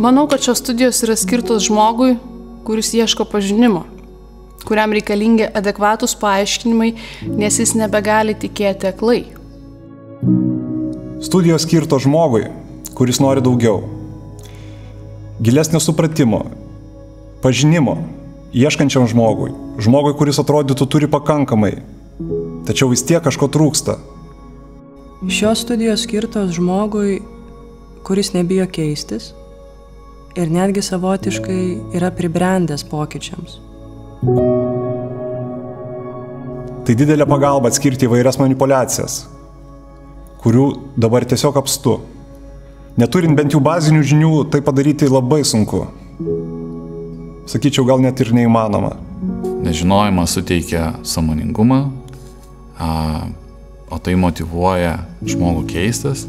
Manau, kad šios studijos yra skirtos žmogui, kuris ieško pažinimo, kuriam reikalingi adekvatūs paaiškinimai, nes jis nebegali tikėti aklai. Studijos skirtos žmogui, kuris nori daugiau. Gilesnio supratimo, pažinimo, ieškančiam žmogui. Žmogui, kuris atrodytų turi pakankamai, tačiau vis tiek kažko trūksta. Šios studijos skirtos žmogui, kuris nebijo keistis ir netgi savotiškai yra pribrendęs pokyčiams. Tai didelė pagalba atskirti įvairias manipulacijas, kurių dabar tiesiog apstu. Neturint bent jau bazinių žinių, tai padaryti labai sunku. Sakyčiau, gal net ir neįmanoma. Nežinojimas suteikia sąmoningumą, o tai motyvuoja žmogų keistis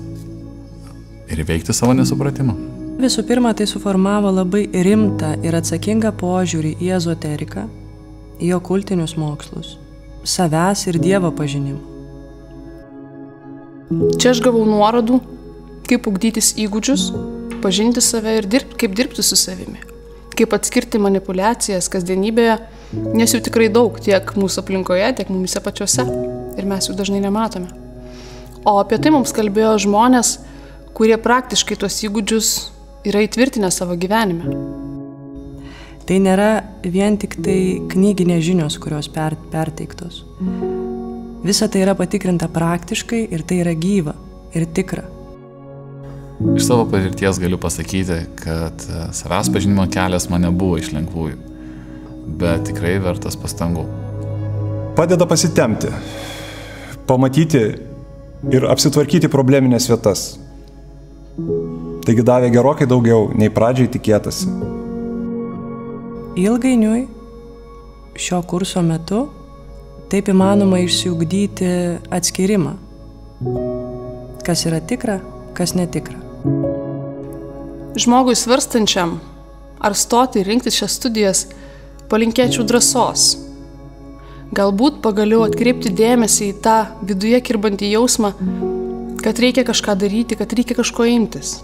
ir įveikti savo nesupratimą. Visų pirma, tai suformavo labai rimtą ir atsakingą požiūrį į ezoteriką, į okultinius mokslus, savęs ir Dievo pažinimą. Čia aš gavau nuorodų, kaip ugdytis įgūdžius, pažinti save ir kaip dirbti su savimi, kaip atskirti manipulacijas kasdienybėje, nes jų tikrai daug tiek mūsų aplinkoje, tiek mumise pačiuose ir mes jų dažnai nematome. O apie tai mums kalbėjo žmonės, kurie praktiškai tuos įgūdžius yra įtvirtinę savo gyvenime. Tai nėra vien tik tai knyginės žinios, kurios perteiktos. Visa tai yra patikrinta praktiškai ir tai yra gyva ir tikra. Iš savo patirties galiu pasakyti, kad savęs pažinimo kelias man nebuvo iš lengvųjų, bet tikrai vertas pastangų. Padeda pasitempti, pamatyti ir apsitvarkyti probleminės vietas. Taigi davė gerokai daugiau, nei pradžiai tikėtasi. Ilgainiui šio kurso metu taip įmanoma išsiugdyti atskirimą, kas yra tikra, kas netikra. Žmogui svarstančiam, ar stoti ir rinktis šias studijas, palinkėčiau drąsos. Galbūt pagaliau atkreipti dėmesį į tą viduje kirbantį jausmą, kad reikia kažką daryti, kad reikia kažko imtis.